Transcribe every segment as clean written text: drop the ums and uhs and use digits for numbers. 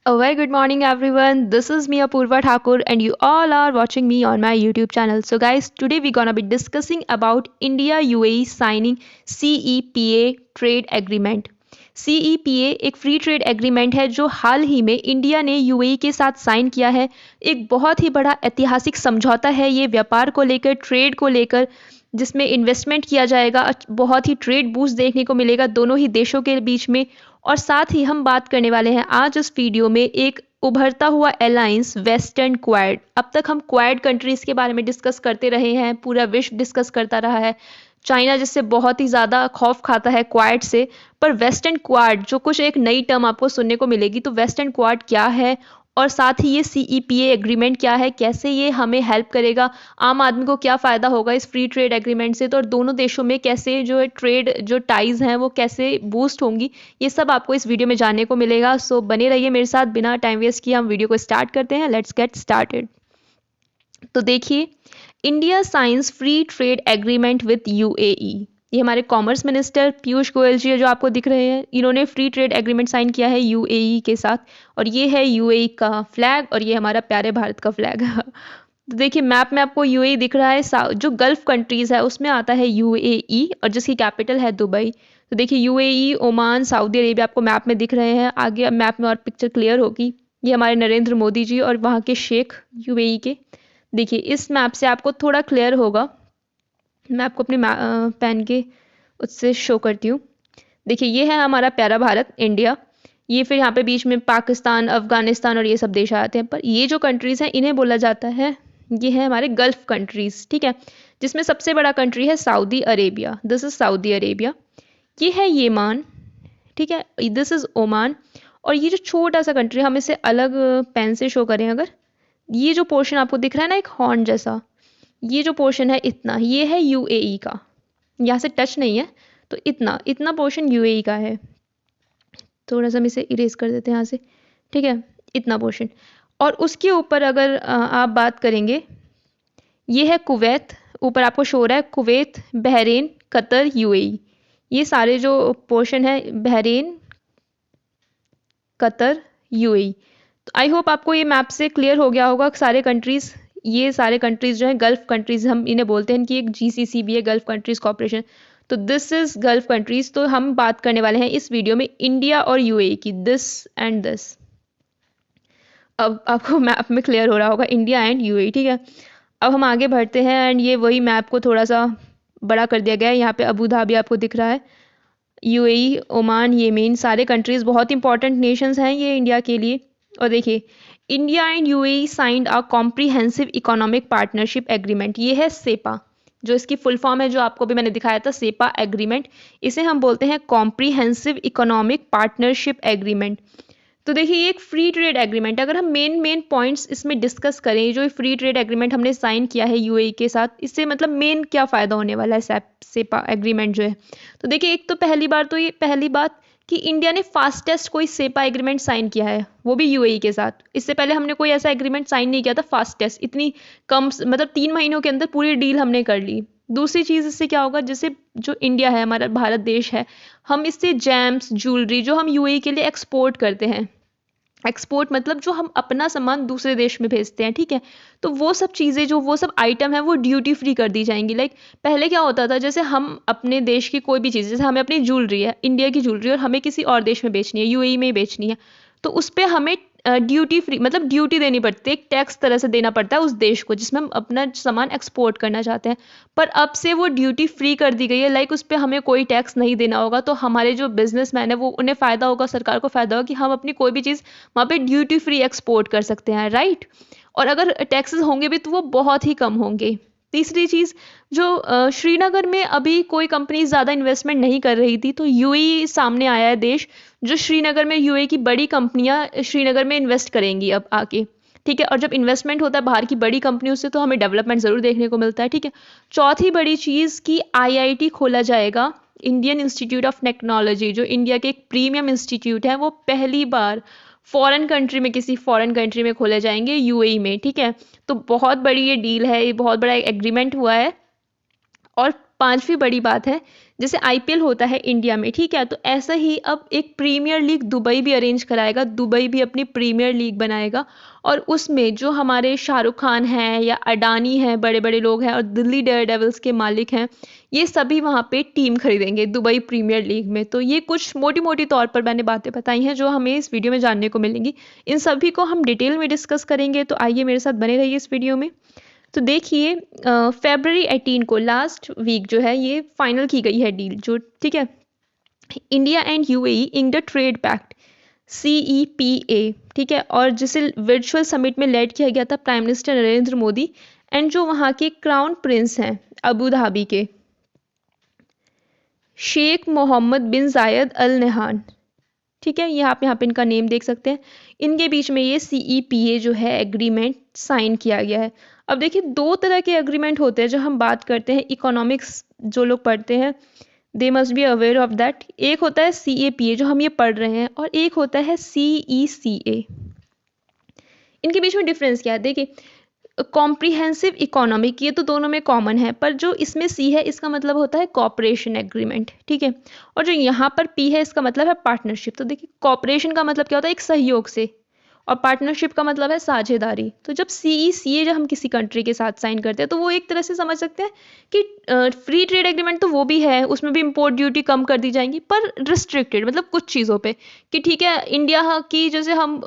A very good morning, everyone. This is me, Apurva Thakur, and you all are watching me on my YouTube channel. So, guys, today we're gonna be discussing about India UAE signing CEPA trade agreement. CEPA एक free trade agreement है जो हाल ही में India ने UAE के साथ sign किया है। एक बहुत ही बड़ा ऐतिहासिक समझौता है ये व्यापार को लेकर, ट्रेड को लेकर, जिसमें इन्वेस्टमेंट किया जाएगा। बहुत ही ट्रेड बूस्ट देखने को मिलेगा दोनों ही देशों के बीच में। और साथ ही हम बात करने वाले हैं आज इस वीडियो में एक उभरता हुआ अलायंस वेस्टर्न क्वाड। अब तक हम क्वाड कंट्रीज के बारे में डिस्कस करते रहे हैं, पूरा विश्व डिस्कस करता रहा है। चाइना जिससे बहुत ही ज़्यादा खौफ खाता है क्वाड से, पर वेस्टर्न क्वाड जो कुछ एक नई टर्म आपको सुनने को मिलेगी। तो वेस्टर्न क्वाड क्या है और साथ ही ये सीईपीए एग्रीमेंट क्या है, कैसे ये हमें हेल्प करेगा, आम आदमी को क्या फ़ायदा होगा इस फ्री ट्रेड एग्रीमेंट से, तो और दोनों देशों में कैसे जो ट्रेड जो टाइज़ हैं वो कैसे बूस्ट होंगी, ये सब आपको इस वीडियो में जानने को मिलेगा। सो बने रहिए मेरे साथ। बिना टाइम वेस्ट किए हम वीडियो को स्टार्ट करते हैं। Let's get started. तो देखिए, India science free trade agreement with UAE. ये हमारे कॉमर्स मिनिस्टर पीयूष गोयल जी है जो आपको दिख रहे हैं। इन्होंने फ्री ट्रेड एग्रीमेंट साइन किया है यूएई के साथ, और ये है यूएई का फ्लैग और ये हमारा प्यारे भारत का फ्लैग। तो देखिए, मैप में आपको यूएई दिख रहा है। जो गल्फ कंट्रीज है उसमें आता है यूएई और जिसकी कैपिटल है दुबई। तो देखिए, यूएई, ओमान, सऊदी अरेबिया आपको मैप में दिख रहे हैं। आगे मैप में और पिक्चर क्लियर होगी। ये हमारे नरेंद्र मोदी जी और वहाँ के शेख यूएई के। देखिए, इस मैप से आपको थोड़ा क्लियर होगा। मैं आपको अपने पेन के उससे शो करती हूँ। देखिए, ये है हमारा प्यारा भारत, इंडिया। ये फिर यहाँ पे बीच में पाकिस्तान, अफगानिस्तान और ये सब देश आते हैं। पर ये जो कंट्रीज़ हैं इन्हें बोला जाता है, ये है हमारे गल्फ कंट्रीज़, ठीक है। जिसमें सबसे बड़ा कंट्री है Saudi Arabia. This is Saudi Arabia. ये है येमान, ठीक है। This is Oman. और ये जो छोटा सा कंट्री, हम इसे अलग पेन से शो करें अगर, ये जो पोर्शन आपको दिख रहा है ना एक हॉर्न जैसा, ये जो पोर्शन है इतना, ये है यूएई का। यहाँ से टच नहीं है, तो इतना इतना पोर्शन यूएई का है। थोड़ा सा हम इसे इरेज कर देते हैं यहाँ से, ठीक है। इतना पोर्शन। और उसके ऊपर अगर आप बात करेंगे, ये है कुवैत। ऊपर आपको शो हो रहा है कुवैत, बहरीन, कतर, यूएई। ये सारे जो पोर्शन है, बहरीन, कतर, यूएई। तो आई होप आपको ये मैप से क्लियर हो गया होगा सारे कंट्रीज़। ये सारे कंट्रीज़ जो हैं गल्फ कंट्रीज़, हम इन्हें बोलते हैं कि एक जीसीसी भी है, गल्फ कंट्रीज़ कॉर्पोरेशन। तो दिस इज़ गल्फ कंट्रीज़। तो हम बात करने वाले हैं इस वीडियो में इंडिया और यूएई की, दिस एंड दिस। अब आपको मैप में क्लियर हो रहा होगा, इंडिया एंड यूएई, ठीक है। अब हम आगे बढ़ते हैं एंड ये वही मैप को थोड़ा सा बड़ा कर दिया गया है। यहाँ पे अबू धाबी आपको दिख रहा है, यूएई, ओमान, येमेन, सारे कंट्रीज़ बहुत इंपॉर्टेंट नेशंस हैं ये इंडिया के लिए। और देखिए, India and UAE signed a comprehensive economic partnership agreement. ये है सेपा, जो इसकी फुल फॉर्म है, जो आपको भी मैंने दिखाया था, सेपा एग्रीमेंट। इसे हम बोलते हैं कॉम्प्रिहेंसिव इकोनॉमिक पार्टनरशिप एग्रीमेंट। तो देखिए, ये एक फ्री ट्रेड एग्रीमेंट। अगर हम मेन पॉइंट्स इसमें डिस्कस करें, जो फ्री ट्रेड एग्रीमेंट हमने साइन किया है यूएई के साथ, इससे मतलब मेन क्या फ़ायदा होने वाला है सेपा एग्रीमेंट जो है। तो देखिए, एक तो पहली बार तो ये पहली बात कि इंडिया ने फास्टेस्ट कोई सेपा एग्रीमेंट साइन किया है, वो भी यूएई के साथ। इससे पहले हमने कोई ऐसा एग्रीमेंट साइन नहीं किया था फास्टेस्ट, इतनी कम, मतलब 3 महीनों के अंदर पूरी डील हमने कर ली। दूसरी चीज़, इससे क्या होगा, जैसे जो इंडिया है, हमारा भारत देश है, हम इससे जैम्स, ज्वेलरी जो हम यूएई के लिए एक्सपोर्ट करते हैं, एक्सपोर्ट मतलब जो हम अपना सामान दूसरे देश में भेजते हैं, ठीक है। तो वो सब चीज़ें, जो वो सब आइटम है, वो ड्यूटी फ्री कर दी जाएंगी। लाइक पहले क्या होता था, जैसे हम अपने देश की कोई भी चीज़, जैसे हमें अपनी ज्वेलरी है, इंडिया की ज्वेलरी, और हमें किसी और देश में बेचनी है, यूएई में ही बेचनी है, तो उस पर हमें ड्यूटी फ्री मतलब ड्यूटी देनी पड़ती है, एक टैक्स तरह से देना पड़ता है उस देश को जिसमें हम अपना सामान एक्सपोर्ट करना चाहते हैं। पर अब से वो ड्यूटी फ्री कर दी गई है। लाइक उस पर हमें कोई टैक्स नहीं देना होगा। तो हमारे जो बिजनेसमैन है, वो उन्हें फ़ायदा होगा, सरकार को फ़ायदा होगा कि हम अपनी कोई भी चीज़ वहाँ पे ड्यूटी फ्री एक्सपोर्ट कर सकते हैं, राइट। और अगर टैक्सेस होंगे भी तो वो बहुत ही कम होंगे। तीसरी चीज़, जो श्रीनगर में अभी कोई कंपनी ज़्यादा इन्वेस्टमेंट नहीं कर रही थी, तो यूएई सामने आया है देश, जो श्रीनगर में, यूएई की बड़ी कंपनियां श्रीनगर में इन्वेस्ट करेंगी अब आके, ठीक है। और जब इन्वेस्टमेंट होता है बाहर की बड़ी कंपनियों से, तो हमें डेवलपमेंट ज़रूर देखने को मिलता है, ठीक है। चौथी बड़ी चीज़ कि आईआईटी खोला जाएगा, इंडियन इंस्टीट्यूट ऑफ टेक्नोलॉजी, जो इंडिया के एक प्रीमियम इंस्टीट्यूट है, वो पहली बार फॉरेन कंट्री में, किसी फॉरेन कंट्री में खोले जाएंगे, यूएई में, ठीक है। तो बहुत बड़ी ये डील है, ये बहुत बड़ा एग्रीमेंट हुआ है। और पांचवी बड़ी बात है, जैसे आईपीएल होता है इंडिया में, ठीक है, तो ऐसा ही अब एक प्रीमियर लीग दुबई भी अरेंज कराएगा, दुबई भी अपनी प्रीमियर लीग बनाएगा और उसमें जो हमारे शाहरुख खान हैं या अडानी हैं, बड़े बड़े लोग हैं और दिल्ली डेयरडेविल्स के मालिक हैं, ये सभी वहाँ पे टीम खरीदेंगे दुबई प्रीमियर लीग में। तो ये कुछ मोटी मोटी तौर पर मैंने बातें बताई हैं जो हमें इस वीडियो में जानने को मिलेंगी। इन सभी को हम डिटेल में डिस्कस करेंगे, तो आइए मेरे साथ बने रहिए इस वीडियो में। तो देखिए February 18 को लास्ट वीक जो है ये फाइनल की गई है डील जो, ठीक है, India and UAE in the trade pact CEPA, ठीक है, और जिसे वर्चुअल समिट में लेड किया गया था prime minister Narendra Modi and जो वहाँ के क्राउन प्रिंस हैं अबू धाबी के शेख मोहम्मद बिन जायद अल नहान, ठीक है, ये आप यहाँ पे इनका नेम देख सकते हैं। इनके बीच में ये CEPA जो है एग्रीमेंट साइन किया गया है। अब देखिए दो तरह के एग्रीमेंट होते हैं जो हम बात करते हैं, इकोनॉमिक्स जो लोग पढ़ते हैं they must be aware of that. एक होता है CAPA जो हम ये पढ़ रहे हैं और एक होता है CECA। इनके बीच में डिफरेंस क्या है? देखिए कॉम्प्रिहेंसिव इकोनॉमिक, ये तो दोनों में कॉमन है, पर जो इसमें C है इसका मतलब होता है कॉपरेशन एग्रीमेंट, ठीक है, और जो यहाँ पर P है इसका मतलब है पार्टनरशिप। तो देखिए कॉपरेशन का मतलब क्या होता है? एक सहयोग से, और पार्टनरशिप का मतलब है साझेदारी। तो जब CECA जब हम किसी कंट्री के साथ साइन करते हैं तो वो एक तरह से समझ सकते हैं कि फ्री ट्रेड एग्रीमेंट तो वो भी है, उसमें भी इंपोर्ट ड्यूटी कम कर दी जाएंगी पर रिस्ट्रिक्टेड, मतलब कुछ चीज़ों पे, कि ठीक है इंडिया की जैसे हम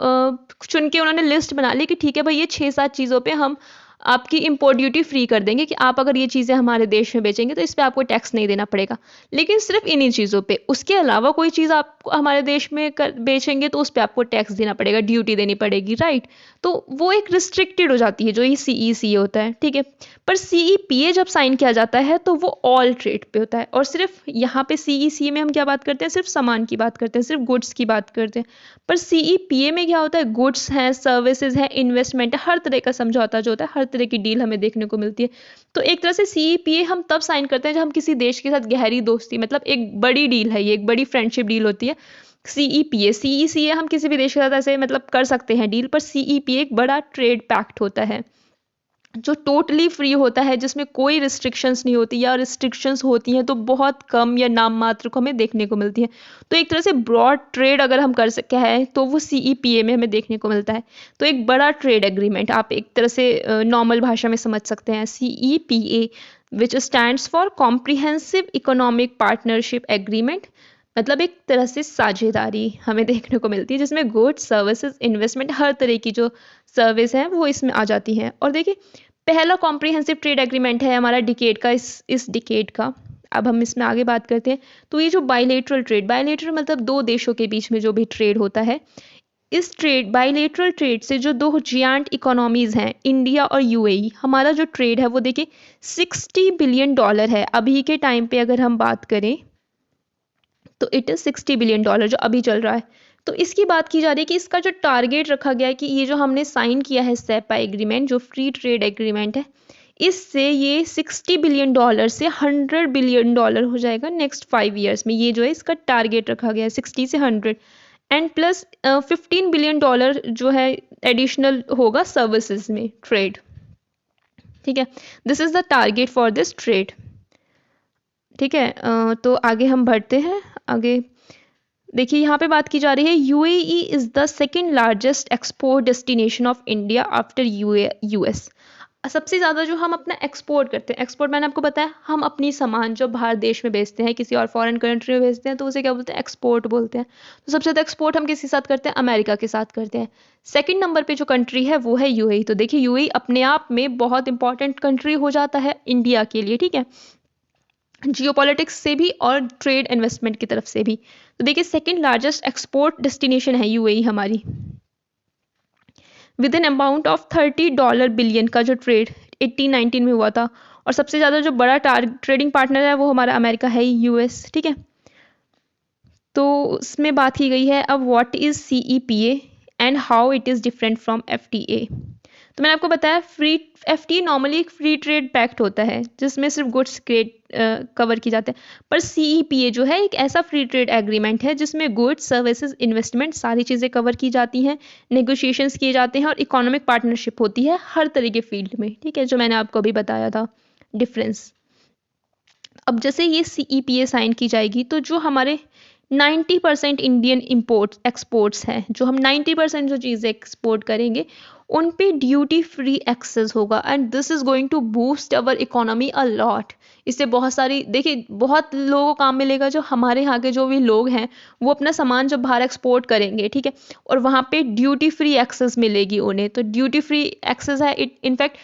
चुन के उन्होंने लिस्ट बना ली कि ठीक है भाई ये 6-7 चीज़ों पे हम आपकी इंपोर्ट ड्यूटी फ्री कर देंगे कि आप अगर ये चीज़ें हमारे देश में बेचेंगे तो इस पर आपको टैक्स नहीं देना पड़ेगा, लेकिन सिर्फ इन्हीं चीज़ों पे। उसके अलावा कोई चीज़ आप हमारे देश में बेचेंगे तो उस पर आपको टैक्स देना पड़ेगा, ड्यूटी देनी पड़ेगी, राइट। तो वो एक रिस्ट्रिक्टेड हो जाती है जो ये CECA होता है, ठीक है। पर CEPA जब साइन किया जाता है तो वो ऑल ट्रेड पे होता है, और सिर्फ यहाँ पे CECA में हम क्या बात करते हैं? सिर्फ सामान की बात करते हैं, सिर्फ गुड्स की बात करते हैं। पर CEPA में क्या होता है? गुड्स हैं, सर्विसेज हैं, इन्वेस्टमेंट है, हर तरह का समझौता जो होता है, हर तरह की डील हमें देखने को मिलती है। तो एक तरह से CEPA हम तब साइन करते हैं जब हम किसी देश के साथ गहरी दोस्ती, मतलब एक बड़ी डील है, ये एक बड़ी फ्रेंडशिप डील होती है। CEPA CECA हम किसी भी देश के साथ ऐसे मतलब कर सकते हैं डील, पर CEPA एक बड़ा ट्रेड पैक्ट होता है जो टोटली फ्री होता है, जिसमें कोई रिस्ट्रिक्शंस नहीं होती, या रिस्ट्रिक्शंस होती हैं तो बहुत कम या नाम मात्र को हमें देखने को मिलती है। तो एक तरह से ब्रॉड ट्रेड अगर हम कर सकते हैं तो वो CEPA में हमें देखने को मिलता है। तो एक बड़ा ट्रेड एग्रीमेंट आप एक तरह से नॉर्मल भाषा में समझ सकते हैं, CEPA which stands for comprehensive economic partnership agreement, मतलब एक तरह से साझेदारी हमें देखने को मिलती है जिसमें गुड्स, सर्विसेज, इन्वेस्टमेंट, हर तरह की जो सर्विस है वो इसमें आ जाती हैं। और देखिए पहला कॉम्प्रिहेंसिव ट्रेड एग्रीमेंट है हमारा डिकेड का, इस डिकेड का। अब हम इसमें आगे बात करते हैं। तो ये जो बायलेटरल ट्रेड, बायलेटरल मतलब दो देशों के बीच में जो भी ट्रेड होता है, इस ट्रेड बायलेटरल ट्रेड से जो दो जियांट इकोनॉमीज हैं इंडिया और UAE, हमारा जो ट्रेड है वो देखिए $60 बिलियन है अभी के टाइम पे। अगर हम बात करें तो इट इज़ $60 बिलियन जो अभी चल रहा है। तो इसकी बात की जा रही है कि इसका जो टारगेट रखा गया है कि ये जो हमने साइन किया है सेपा एग्रीमेंट जो फ्री ट्रेड एग्रीमेंट है, इससे ये $60 बिलियन से $100 बिलियन हो जाएगा नेक्स्ट 5 ईयर्स में। ये जो है इसका टारगेट रखा गया है 60 से 100, एंड प्लस $15 बिलियन जो है एडिशनल होगा सर्विसेज में ट्रेड, ठीक है। This is the target for this trade, ठीक है। तो आगे हम बढ़ते हैं। आगे देखिए यहाँ पे बात की जा रही है UAE is the second largest export destination of India after US। सबसे ज़्यादा जो हम अपना एक्सपोर्ट करते हैं, एक्सपोर्ट मैंने आपको बताया हम अपनी सामान जो बाहर देश में बेचते हैं, किसी और फॉरेन कंट्री में बेचते हैं, तो उसे क्या बोलते हैं? एक्सपोर्ट बोलते हैं। तो सबसे ज़्यादा एक्सपोर्ट हम किसी साथ करते हैं? अमेरिका के साथ करते हैं। सेकंड नंबर पे जो कंट्री है वो है UAE। तो देखिए UAE अपने आप में बहुत इंपॉर्टेंट कंट्री हो जाता है इंडिया के लिए, ठीक है, जियोपॉलिटिक्स से भी और ट्रेड इन्वेस्टमेंट की तरफ से भी। तो देखिए सेकंड लार्जेस्ट एक्सपोर्ट डेस्टिनेशन है UAE हमारी, with an amount of $30 billion का जो ट्रेड 18-19 में हुआ था। और सबसे ज़्यादा जो बड़ा ट्रेडिंग पार्टनर है वो हमारा अमेरिका है, US, ठीक है। तो उसमें बात की गई है अब what is CEPA and how it is different from FTA। तो मैंने आपको बताया FTA नॉर्मली एक फ्री ट्रेड पैक्ट होता है जिसमें सिर्फ गुड्स कवर की जाते हैं, पर CEPA जो है एक ऐसा फ्री ट्रेड एग्रीमेंट है जिसमें गुड्स, सर्विसेज, इन्वेस्टमेंट सारी चीज़ें कवर की जाती हैं, नेगोशिएशंस किए जाते हैं और इकोनॉमिक पार्टनरशिप होती है हर तरह के फील्ड में, ठीक है, जो मैंने आपको अभी बताया था डिफरेंस। अब जैसे ये CEPA साइन की जाएगी तो जो हमारे 90% इंडियन इम्पोर्ट्स एक्सपोर्ट्स हैं, जो हम 90% जो चीज़ें एक्सपोर्ट करेंगे उन पे ड्यूटी फ्री एक्सेस होगा, and this is going to boost our economy a lot. इससे बहुत सारी, देखिए, बहुत लोगों को काम मिलेगा। जो हमारे यहाँ के जो भी लोग हैं वो अपना सामान जब बाहर एक्सपोर्ट करेंगे, ठीक है, और वहाँ पे ड्यूटी फ्री एक्सेस मिलेगी उन्हें, तो ड्यूटी फ्री एक्सेस है इनफैक्ट।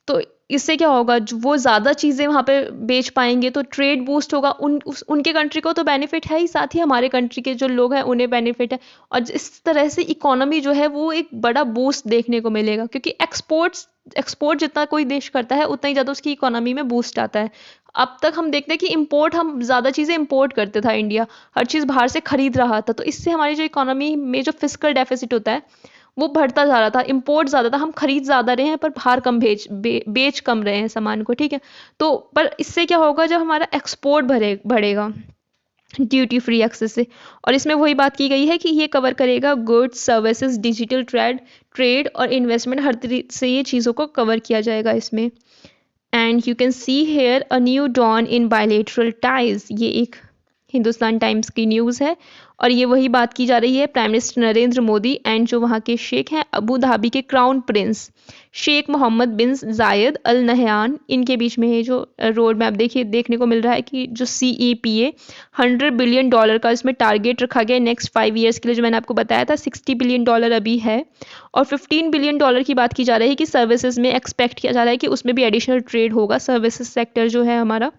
तो इससे क्या होगा, वो ज़्यादा चीज़ें वहाँ पे बेच पाएंगे, तो ट्रेड बूस्ट होगा। उनके कंट्री को तो बेनिफिट है ही, साथ ही हमारे कंट्री के जो लोग हैं उन्हें बेनिफिट है। और इस तरह से इकोनॉमी जो है वो एक बड़ा बूस्ट देखने को मिलेगा, क्योंकि एक्सपोर्ट जितना कोई देश करता है उतना ही ज़्यादा उसकी इकोनॉमी में बूस्ट आता है। अब तक हम देखते हैं कि इंपोर्ट, हम ज़्यादा चीज़ें इंपोर्ट करते था, इंडिया हर चीज़ बाहर से खरीद रहा था, तो इससे हमारी जो इकोनॉमी में जो फिस्कल डेफिसिट होता है वो बढ़ता जा रहा था। इंपोर्ट ज़्यादा था, हम खरीद ज़्यादा रहे हैं पर बाहर कम बेच कम रहे हैं सामान को, ठीक है। तो पर इससे क्या होगा, जब हमारा एक्सपोर्ट बढ़ेगा ड्यूटी फ्री एक्सेस से। और इसमें वही बात की गई है कि ये कवर करेगा गुड्स, सर्विसेज, डिजिटल ट्रेड और इन्वेस्टमेंट, हर तरीके से ये चीज़ों को कवर किया जाएगा इसमें। And you can see here a new dawn in bilateral ties, ये एक हिंदुस्तान टाइम्स की न्यूज़ है। और ये वही बात की जा रही है prime minister Narendra Modi and जो वहाँ के शेख हैं अबू धाबी के क्राउन प्रिंस शेख मोहम्मद बिन जायद अल नहयान, इनके बीच में है जो रोड मैप देखने को मिल रहा है कि जो CEPA $100 बिलियन का इसमें टारगेट रखा गया है नेक्स्ट 5 ईयर्स के लिए। जो मैंने आपको बताया था $60 बिलियन अभी है, और $15 बिलियन की बात की जा रही है कि सर्विसेज में एक्सपेक्ट किया जा रहा है कि उसमें भी एडिशनल ट्रेड होगा, सर्विसेज सेक्टर जो है हमारा।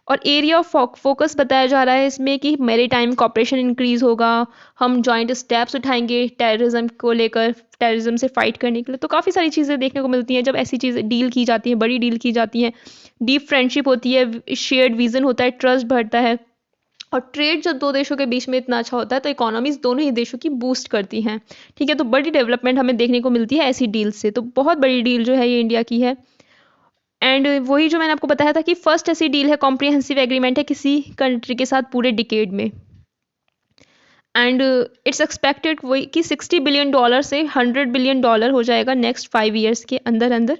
और एरिया ऑफ फोकस बताया जा रहा है इसमें कि मैरीटाइम कॉपरेशन इंक्रीज होगा, हम जॉइंट स्टेप्स उठाएंगे टेररिज्म को लेकर, टेररिज्म से फाइट करने के लिए। तो काफ़ी सारी चीज़ें देखने को मिलती हैं जब ऐसी चीज़ें डील की जाती हैं, बड़ी डील की जाती हैं। डीप फ्रेंडशिप होती है, शेयर्ड विजन होता है, ट्रस्ट बढ़ता है। और ट्रेड जब दो देशों के बीच में इतना अच्छा होता है तो इकोनॉमीज दोनों ही देशों की बूस्ट करती हैं, ठीक है। तो बड़ी डेवलपमेंट हमें देखने को मिलती है ऐसी डील से। तो बहुत बड़ी डील जो है ये इंडिया की है। एंड वही जो मैंने आपको बताया था कि फर्स्ट ऐसी डील है, कॉम्प्रिहेंसिव एग्रीमेंट है किसी कंट्री के साथ पूरे डिकेड में। एंड इट्स एक्सपेक्टेड वही कि $60 बिलियन से $100 बिलियन हो जाएगा नेक्स्ट 5 ईयर्स के अंदर अंदर।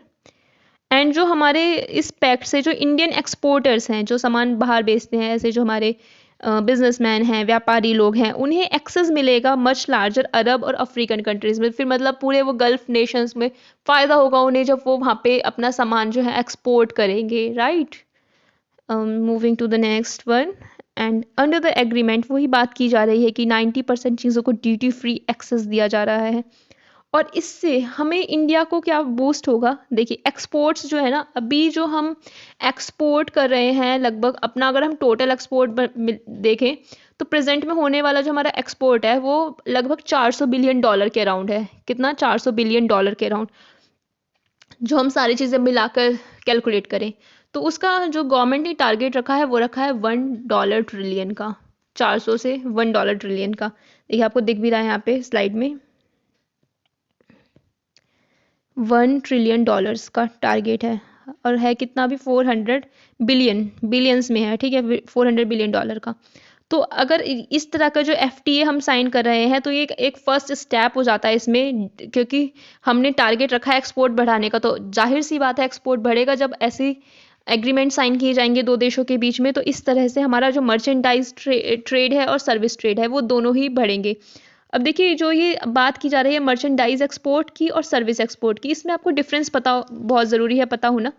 एंड जो हमारे इस पैक्ट से जो इंडियन एक्सपोर्टर्स हैं, जो सामान बाहर बेचते हैं, ऐसे जो हमारे बिजनेसमैन हैं, व्यापारी लोग हैं, उन्हें एक्सेस मिलेगा मच लार्जर अरब और अफ्रीकन कंट्रीज में। फिर मतलब पूरे वो गल्फ नेशंस में फ़ायदा होगा उन्हें जब वो वहाँ पे अपना सामान जो है एक्सपोर्ट करेंगे, right. Moving to the next one. And under the agreement वही बात की जा रही है कि 90% चीज़ों को ड्यूटी फ्री एक्सेस दिया जा रहा है। और इससे हमें इंडिया को क्या बूस्ट होगा, देखिए एक्सपोर्ट्स जो है ना, अभी जो हम एक्सपोर्ट कर रहे हैं लगभग अपना, अगर हम टोटल एक्सपोर्ट देखें तो प्रेजेंट में होने वाला जो हमारा एक्सपोर्ट है वो लगभग $400 बिलियन के अराउंड है। कितना? $400 बिलियन के अराउंड, जो हम सारी चीज़ें मिलाकर कैलकुलेट करें। तो उसका जो गवर्नमेंट ने टारगेट रखा है वो रखा है $1 ट्रिलियन का, 400 से $1 ट्रिलियन का। देखिए आपको दिख भी रहा है यहाँ पे स्लाइड में, $1 ट्रिलियन का टारगेट है। और है कितना अभी? 400 बिलियन, बिलियंस में है, ठीक है, $400 बिलियन का। तो अगर इस तरह का जो FTA हम साइन कर रहे हैं तो ये एक फर्स्ट स्टेप हो जाता है इसमें, क्योंकि हमने टारगेट रखा है एक्सपोर्ट बढ़ाने का। तो जाहिर सी बात है एक्सपोर्ट बढ़ेगा जब ऐसी एग्रीमेंट साइन किए जाएंगे दो देशों के बीच में। तो इस तरह से हमारा जो मर्चेंडाइज ट्रेड है और सर्विस ट्रेड है वो दोनों ही बढ़ेंगे। अब देखिए जो ये बात की जा रही है मर्चेंडाइज एक्सपोर्ट की और सर्विस एक्सपोर्ट की, इसमें आपको डिफरेंस पता बहुत ज़रूरी है, पता होना।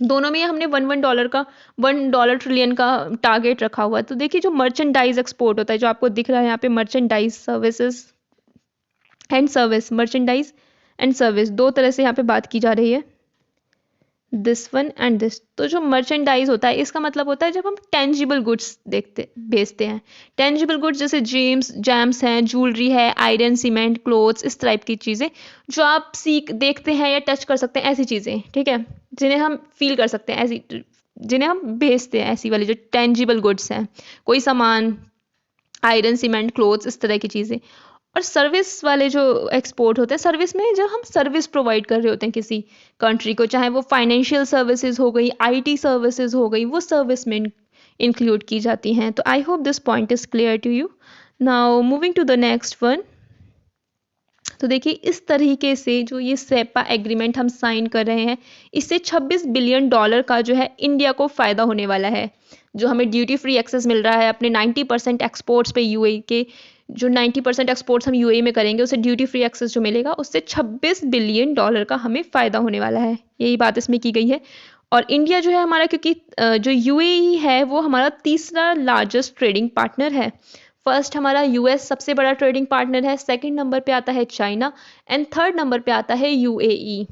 दोनों में हमने $1 का, $1 ट्रिलियन का टारगेट रखा हुआ है। तो देखिए जो मर्चेंडाइज एक्सपोर्ट होता है, जो आपको दिख रहा है यहाँ पे, merchandise services and service, merchandise and service, दो तरह से यहाँ पे बात की जा रही है, दिस वन एंड दिस। तो जो मर्चेंडाइज होता है इसका मतलब होता है जब हम टेंजिबल गुड्स बेचते हैं। टेंजिबल गुड्स जैसे जैम्स हैं, ज्वेलरी है, आयरन, सीमेंट, क्लोथ्स, इस टाइप की चीज़ें जो आप देखते हैं या टच कर सकते हैं, ऐसी चीज़ें, ठीक है, जिन्हें हम फील कर सकते हैं, ऐसी जिन्हें हम बेचते हैं, ऐसी वाली जो टेंजिबल गुड्स हैं, कोई सामान, आयरन, सीमेंट, क्लोथ्स, इस तरह की चीज़ें। और सर्विस वाले जो एक्सपोर्ट होते हैं, सर्विस में जब हम सर्विस प्रोवाइड कर रहे होते हैं किसी कंट्री को, चाहे वो फाइनेंशियल सर्विसेज हो गई, IT सर्विसेज हो गई, वो सर्विस में इंक्लूड की जाती हैं। तो I hope this point is clear to you. Now moving to the next one. तो देखिए इस तरीके से जो ये सेपा एग्रीमेंट हम साइन कर रहे हैं, इससे $26 बिलियन का जो है इंडिया को फ़ायदा होने वाला है। जो हमें ड्यूटी फ्री एक्सेस मिल रहा है अपने 90% एक्सपोर्ट्स पे यूएई के, जो 90% एक्सपोर्ट्स हम यूएई में करेंगे उसे ड्यूटी फ्री एक्सेस जो मिलेगा उससे $26 बिलियन का हमें फ़ायदा होने वाला है। यही बात इसमें की गई है। और इंडिया जो है हमारा, क्योंकि जो यूएई है वो हमारा तीसरा लार्जेस्ट ट्रेडिंग पार्टनर है। फर्स्ट हमारा यूएस सबसे बड़ा ट्रेडिंग पार्टनर है, सेकंड नंबर पे आता है चाइना एंड थर्ड नंबर पे आता है यूएई।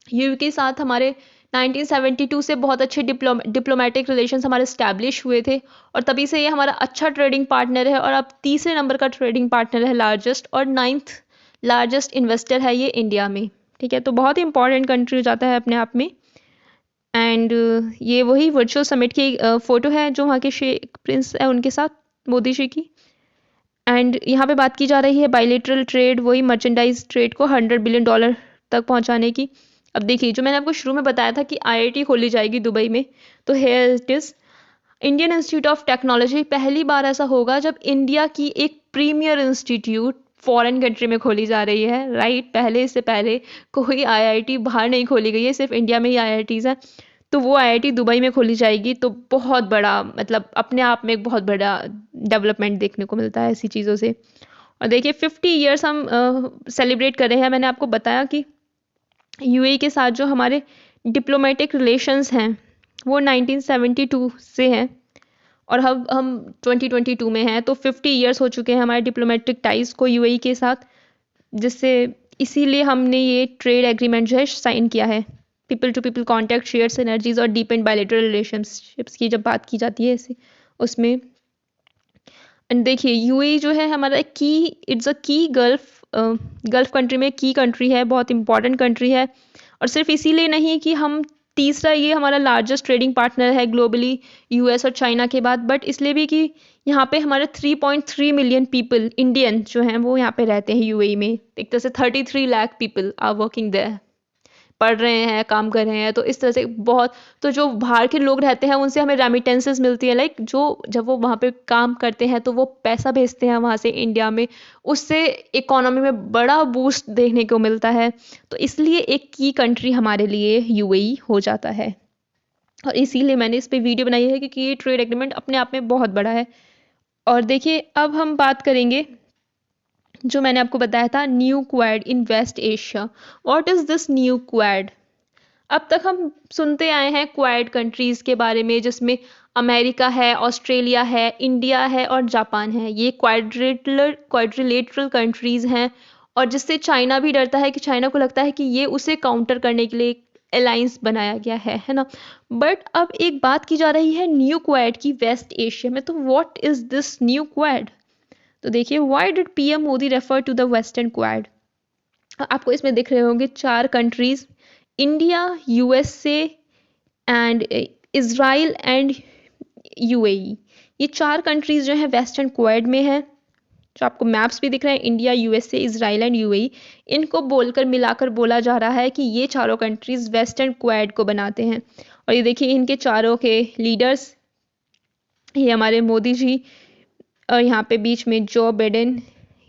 यूएई के साथ हमारे 1972 से बहुत अच्छे डिप्लोमेटिक रिलेशंस हमारे स्टैब्लिश हुए थे और तभी से ये हमारा अच्छा ट्रेडिंग पार्टनर है और अब तीसरे नंबर का ट्रेडिंग पार्टनर है लार्जेस्ट, और 9th लार्जेस्ट इन्वेस्टर है ये इंडिया में। ठीक है, तो बहुत ही इंपॉर्टेंट कंट्री हो जाता है अपने आप में। एंड ये वही वर्चुअल समिट की फ़ोटो है जो वहाँ के शेख प्रिंस है उनके साथ, मोदी जी की। एंड यहाँ पे बात की जा रही है बायलेटरल ट्रेड, वही मर्चेंडाइज ट्रेड को $100 बिलियन तक पहुँचाने की। अब देखिए जो मैंने आपको शुरू में बताया था कि आईआईटी खोली जाएगी दुबई में, तो here it is Indian Institute of Technology. पहली बार ऐसा होगा जब इंडिया की एक प्रीमियर इंस्टीट्यूट फॉरेन कंट्री में खोली जा रही है, राइट। पहले से पहले कोई आईआईटी बाहर नहीं खोली गई है, सिर्फ इंडिया में ही आईआईटीज़ हैं। तो वो आईआईटी दुबई में खोली जाएगी, तो बहुत बड़ा, मतलब अपने आप में एक बहुत बड़ा डेवलपमेंट देखने को मिलता है ऐसी चीज़ों से। और देखिए 50 ईयर्स हम सेलिब्रेट कर रहे हैं। मैंने आपको बताया कि यूएई के साथ जो हमारे डिप्लोमेटिक रिलेशंस हैं वो 1972 से हैं और हम 2022 में हैं, तो 50 ईयर्स हो चुके हैं हमारे डिप्लोमेटिक टाइज को यूएई के साथ, जिससे इसीलिए हमने ये ट्रेड एग्रीमेंट जो है साइन किया है। People to people contact, share synergies और डीप एंड बायलैटरल रिलेशनशिप्स की जब बात की जाती है ऐसे उसमें। एंड देखिए यूएई जो है हमारा इट्स अ की गल्फ कंट्री में की कंट्री है, बहुत इंपॉर्टेंट कंट्री है। और सिर्फ इसीलिए नहीं कि हम तीसरा, ये हमारा लार्जेस्ट ट्रेडिंग पार्टनर है ग्लोबली यूएस और चाइना के बाद, बट इसलिए भी कि यहाँ पे हमारे 3.3 मिलियन पीपल इंडियन जो हैं वो यहाँ पे रहते हैं यूएई में। एक तरह से 33 lakh people are working there, पढ़ रहे हैं, काम कर रहे हैं। तो इस तरह से बहुत, तो जो बाहर के लोग रहते हैं उनसे हमें रेमिटेंसेस मिलती है, लाइक जो जब वो वहाँ पे काम करते हैं तो वो पैसा भेजते हैं वहाँ से इंडिया में, उससे इकोनॉमी में बड़ा बूस्ट देखने को मिलता है। तो इसलिए एक की कंट्री हमारे लिए यूएई हो जाता है और इसीलिए मैंने इस पर वीडियो बनाई है क्योंकि ये ट्रेड एग्रीमेंट अपने आप में बहुत बड़ा है। और देखिए अब हम बात करेंगे जो मैंने आपको बताया था, new Quad in West Asia. What is this new Quad? अब तक हम सुनते आए हैं क्वाड कंट्रीज़ के बारे में, जिसमें अमेरिका है, ऑस्ट्रेलिया है, इंडिया है और जापान है। ये क्वाड्रिलेटरल कंट्रीज़ हैं और जिससे चाइना भी डरता है कि चाइना को लगता है कि ये उसे काउंटर करने के लिए अलायंस बनाया गया है ना। बट अब एक बात की जा रही है न्यू क्वाड की वेस्ट एशिया में, तो what is this new Quad? तो देखिए why did PM Modi refer to the western Quad? आपको इसमें दिख रहे होंगे 4 countries, India, USA and Israel and UAE. ये 4 कंट्रीज जो हैं वेस्टर्न क्वाड में हैं। जो आपको मैप्स भी दिख रहे हैं, India, USA, Israel and UAE, इनको बोलकर मिलाकर बोला जा रहा है कि ये चारों कंट्रीज वेस्टर्न क्वाड को बनाते हैं। और ये देखिए इनके चारों के लीडर्स, ये हमारे मोदी जी, और यहाँ पे बीच में जो बिडेन,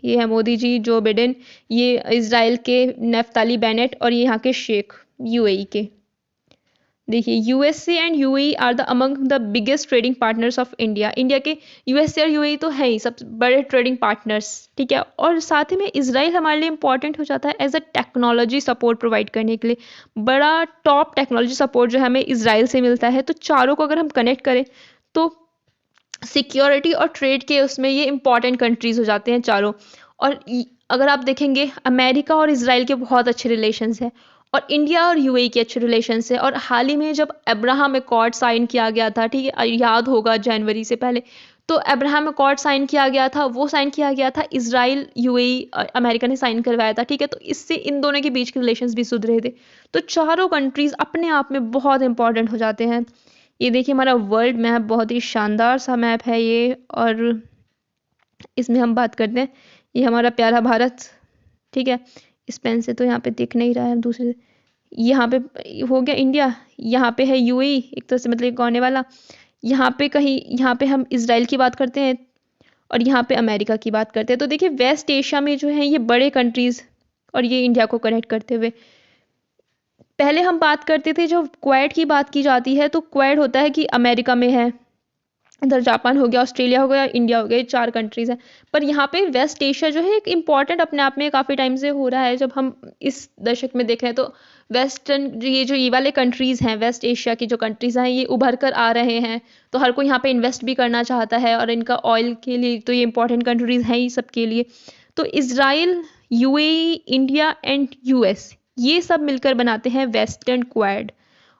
ये है मोदी जी, जो बिडेन, ये इज़राइल के नेफ्ताली बेनेट और ये यहाँ के शेख यूएई के। देखिए USA and UAE are the among the biggest trading partners of India. India के यूएसए और यूएई तो है ही सब बड़े ट्रेडिंग पार्टनर्स, ठीक है। और साथ ही में इज़राइल हमारे लिए इंपॉर्टेंट हो जाता है as a technology support provide करने के लिए। बड़ा टॉप टेक्नोलॉजी सपोर्ट जो हमें इज़राइल से मिलता है। तो चारों को अगर हम कनेक्ट करें तो सिक्योरिटी और ट्रेड के उसमें ये इंपॉर्टेंट कंट्रीज़ हो जाते हैं चारों। और अगर आप देखेंगे अमेरिका और इज़राइल के बहुत अच्छे रिलेशंस हैं और इंडिया और यूएई के अच्छे रिलेशंस हैं। और हाल ही में जब अब्राहम अकॉर्ड साइन किया गया था, ठीक है, याद होगा जनवरी से पहले, तो अब्राहम अकॉर्ड साइन किया गया था, वो साइन किया गया था इज़राइल, यूएई, अमेरिका ने साइन करवाया था, ठीक है। तो इससे इन दोनों के बीच के रिलेशंस भी सुधरे थे। तो चारों कंट्रीज़ अपने आप में बहुत इंपॉर्टेंट हो जाते हैं। ये देखिए हमारा वर्ल्ड मैप, बहुत ही शानदार सा मैप है ये। और इसमें हम बात करते हैं, ये हमारा प्यारा भारत, ठीक है। इस पेन से तो यहाँ पे दिख नहीं रहा है, दूसरे यहाँ पे हो गया इंडिया, यहाँ पे है यूएई एक तरह से, मतलब एक आने वाला। यहाँ पे कहीं, यहाँ पे हम इज़राइल की बात करते हैं और यहाँ पे अमेरिका की बात करते हैं। तो देखिए वेस्ट एशिया में जो है ये बड़े कंट्रीज़ और ये इंडिया को कनेक्ट करते हुए, पहले हम बात करते थे, जो क्वाड की बात की जाती है तो क्वाड होता है कि अमेरिका में है, इधर जापान हो गया, ऑस्ट्रेलिया हो गया, इंडिया हो गया, ये 4 कंट्रीज़ हैं। पर यहाँ पे वेस्ट एशिया जो है एक इम्पॉर्टेंट अपने आप में काफ़ी टाइम से हो रहा है। जब हम इस दशक में देख रहे हैं तो वेस्टर्न ये वाले कंट्रीज़ हैं, वेस्ट एशिया की जो कंट्रीज़ हैं ये उभर कर आ रहे हैं। तो हर कोई यहाँ पे इन्वेस्ट भी करना चाहता है और इनका ऑयल के लिए तो ये इंपॉर्टेंट कंट्रीज़ हैं ही सबके लिए। तो Israel, UAE, India and US ये सब मिलकर बनाते हैं वेस्टर्न क्वाड,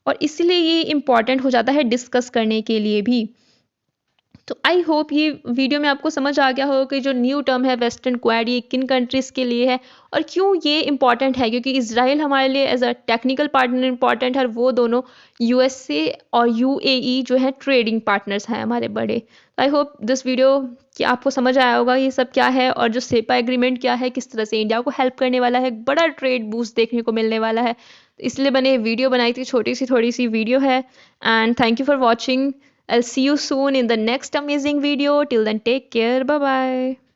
और इसीलिए ये इम्पॉर्टेंट हो जाता है डिस्कस करने के लिए भी। तो आई होप ये वीडियो में आपको समझ आ गया हो कि जो न्यू टर्म है वेस्टर्न क्वाड ये किन कंट्रीज़ के लिए है और क्यों ये इंपॉर्टेंट है, क्योंकि इसराइल हमारे लिए as a technical partner important है और वो दोनों यूएसए और यूएई जो है ट्रेडिंग पार्टनर्स हैं हमारे बड़े। आई होप दिस वीडियो कि आपको समझ आया होगा ये सब क्या है और जो सेपा एग्रीमेंट क्या है, किस तरह से इंडिया को हेल्प करने वाला है, बड़ा ट्रेड बूस्ट देखने को मिलने वाला है। इसलिए मैंने वीडियो बनाई थी, छोटी सी थोड़ी सी वीडियो है। And thank you for watching. I'll see you soon in the next amazing video. Till then, take care. Bye bye.